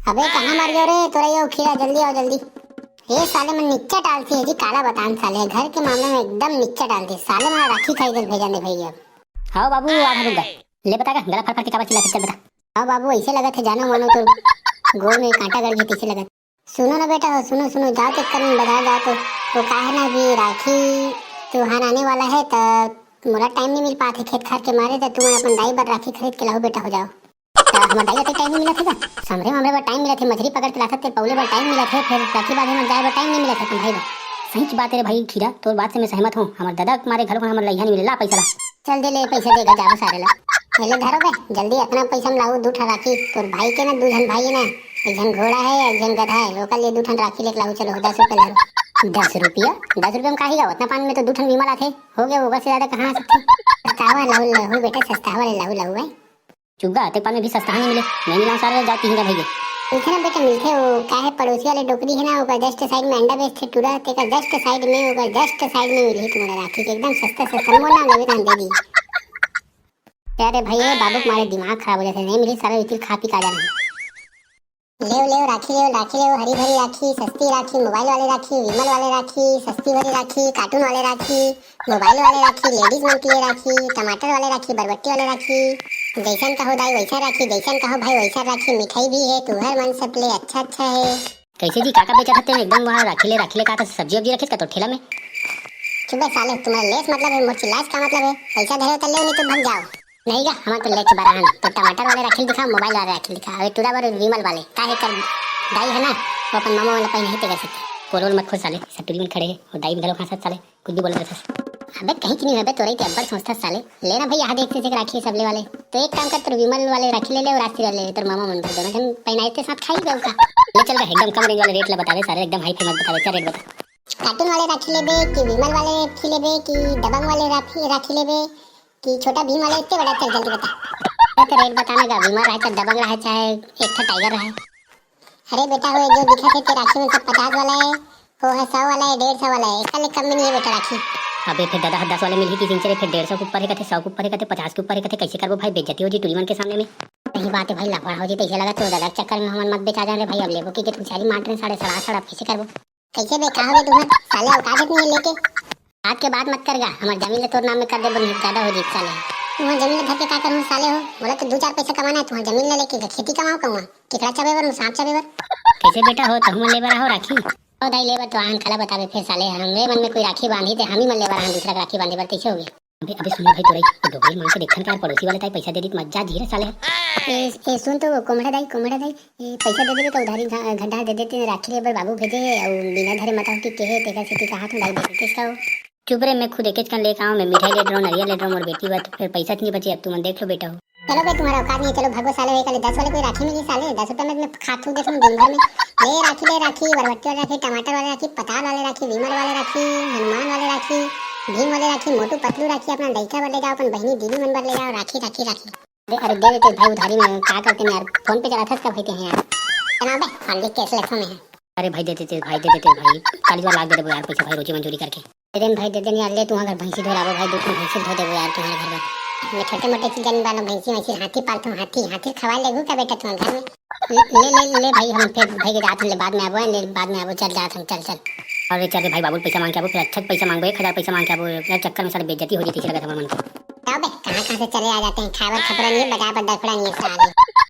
अबे कहाँ मर गयो रे तोरा? ये खीरा जल्दी आओ जल्दी। ये साले मन नीचे डालती है जी, काला बतान साले घर के मामले में एकदम नीचे डालती साले। मैं राखी खाई दे भेजा ने भैया। हाँ बाबू आधा रुक गए। ले बता का गला फड़ फड़ के काबर चिल्लाते, चल बता। हाँ बाबू ऐसे लगा था जानो मानो तो गोल में कांटा गड़ गया पीछे लगा। सुनो ना बेटा, सुनो सुनो, जाओ तो कर बाजार जाओ तो वो का है ना भी राखी त्योहार आने वाला है तो मोरा टाइम नहीं मिल पाते खेत खार के मारे, तो तुम अपन दाई बार राखी खरीद के लाओ बेटा, हो जाओ। हमारे दाई बार टाइम नहीं मिला था, समरे हमरे बार टाइम मिला थे, मछली पकड़ के लाते पौले बार टाइम मिला थे, फिर राखी बाद में जाए बार टाइम नहीं मिला था तुम भाई बार। सही बात है भाई खीरा, तोर बात से मैं सहमत हूँ। हमारे दादा हमारे घर को हमारे लइहा नहीं मिला पैसा ला। चल दे ले पैसा देगा जाओ सारे ला। पहले धरो बे जल्दी अपना पैसा में लाओ, 2 ठन राखी तोर भाई के ना, 2 जन भाई है ना, एक जन घोड़ा है एक जन गधा है, लोकल ये 2 ठन राखी लेके लाओ। चलो 10 रुपये धरो। 10 रुपये में काहे का उतना पानी में तो 2 ठन विमल आते हो गया, वो बस ज्यादा कहाँ आ सकते। सस्तावा लाओ लाओ बेटा, सस्तावा लाओ लाओ भाई। चुग्गा ते पान में भी सस्ता नहीं मिले, मैं मिलाऊं सारे जाती हिंगा भाई। मिलते ना बेटा मिलते, वो का है पड़ोसी वाले डोकरी है ना, वो जस्ट साइड में अंडा बेचते टूरा ते का जस्ट साइड में, वो जस्ट साइड में मिली तुम्हारा राखी के एकदम सस्ता सस्ता मोना लेवे धान दे दी। अरे भाई बाबू तुम्हारे दिमाग खराब हो जाते नहीं मिली सारा इतिल खा पी का जाना। ले ले राखी ले राखी ले, हरी भरी राखी, सस्ती राखी, मोबाइल वाले राखी, विमल वाले राखी, सस्ती भरी राखी, कार्टून वाले राखी, मोबाइल वाले राखी, लेडीज मन के लिए राखी, टमाटर वाले राखी, बरबट्टी वाले राखी, जैसन कहो दाई वैसा राखी, जैसन कहो भाई वैसा राखी, मिठाई भी है, तुहर मन सब ले अच्छा अच्छा है। कैसे जी काका बेचा था एकदम वहाँ राखी ले का सब्जी वब्जी रखे का तो ठेला में। चुप साले, तुम्हारा लेस मतलब है, मोर चिल्लास का मतलब है, पैसा धरे तो ले नहीं तो भाग जाओ। नहीं गा हमारा तो लेच बराहन तो टमाटर वाले राखी दिखा, मोबाइल वाले राखी दिखा, अरे टूरा बार विमल वाले काहे कर दाई है ना, वो अपन मामा वाला पहले नहीं कर सकते। कोरोल मत खोल साले, सटुरी में खड़े है और दाई भी घरों खासा साले कुछ भी बोल रहे थे। अबे कहीं की नहीं है तोरे अब्बर सोचता साले, लेना भाई यहाँ देखते से राखी सबले वाले, तो एक काम कर तो विमल वाले राखी ले ले और रास्ते वाले तेरे मामा मन दोनों जन पहनाए थे साथ खाई गए का। ले चल रहा एकदम कम रेंज वाले रेट ला बता दे सारे, एकदम हाई फेमस बता दे, क्या रेट बता। कार्टून वाले राखी लेबे कि विमल वाले राखी लेबे कि दबंग वाले राखी लेबे कि छोटा भीम वाले, इतने बड़ा चल जल्दी बता। तो रेट बताना गा, विमल रहे चाहे दबंग रहे चाहे एक था टाइगर रहे। अरे बेटा वो जो दिखा थे राखी में सब 50 वाला है, वो है 100 वाला है, 150 वाला है, इसका कम में नहीं है बेटा राखी। अबे फिर दादा 10 वाले मिल ही किसी चले, फिर 150 के ऊपर है कहते, 100 के ऊपर है कहते, 50 के ऊपर है कहते, कैसे करबो भाई बेइज्जती हो जी टुलीमन के सामने में। सही बात है भाई, लफड़ा हो जी, पैसे लगा तो दादा चक्कर में हम मत बेचा जाए भाई। अब लेबो की तुम सारी मार रहे साढ़े सड़ा कैसे करबो, कैसे बे कहां तुम्हारे साले औकात नहीं है लेके। आज के बाद मत करगा, हमार जमीन ले तोर नाम में कर दे, बन ज्यादा हो जी साले। तुम्हारी जमीन ले धर के का करूं साले हो, बोला तो 2-4 पैसा कमाना है, तुम्हारी जमीन ले लेके खेती कमाओ कहूं टिकड़ा चबेवर सांप चबेवर। कैसे बेटा हो तुम लेबर हो राखी ओ दाई लेबर तो आन खला बतावे फिर साले, हमरे मन में कोई राखी बांधी थे, हम ही मन लेबर आन दूसरा राखी बांधे पर कैसे हो गया। अबे अबे सुनो भाई तोरे डोगरी मां से देखन का पड़ोसी वाले ताई पैसा दे दी मजा धीरे साले। ए सुन तो कोमड़ा दाई ए पैसा दे देबे तो उधारी घंटा दे देते राखी लेबर बाबू भेजे और बिना धरे बताओ कि के है तेरा से कहा तुम दाई दे किसका हो। चुप रे मैं खुद एक लेके आऊं, मैं मिठाई ले रहा हूं, नारियल ले रहा हूं और बेटी बात फिर पैसा नहीं बचे, अब तुम देख लो बेटा हो। चलो भाई तुम्हारा औकात नहीं, चलो भागो साले, एक 10 वाले कोई राखी मिली साले, 10 रुपए में मैं खातू देखूं दिन भर में। ले राखी बरबट्टी वाले राखी, टमाटर वाले राखी, पताल वाले राखी, विमल वाले राखी, हनुमान वाले राखी, भीम वाले राखी, मोटू पतलू राखी, अपना लड़का वाले जाओ, अपन बहनी दीदी मन पर ले जाओ राखी राखी राखी। अरे दे देते भाई उधारी में, क्या करते हैं यार, फोन पे चला था इसका भाई हैं यार, चला बे खाली कैश रखो में है। अरे भाई दे देते भाई, दे देते भाई, 40 लाख दे दे यार पैसा भाई, रोजी मंजूरी करके अरे भाई दे दे यार, ले तुम्हारा घर भैंसी धोलाबो भाई, 2 भैंसी धो देबो यार तुम्हारे घर में। मैं छोटे मोटे चीज जान वाला भैंसी हाथी पालता हूँ, हाथी खवा लेगू का बेटा तुम्हारे घर में। ले भाई, हम फिर भाई के रात ले बाद में आबो, ले बाद में आबो, चल जात हम चल। अरे चल भाई बाबू पैसा मांग के आबो, फिर अच्छा पैसा मांगबो, 1000 पैसा मांग के आबो, इतना चक्कर में सारी बेइज्जती हो जाती है लगा हमारे मन को। अबे कहां से चले आ जाते हैं, खावर खपरा नहीं बजा पर डफड़ा नहीं साले।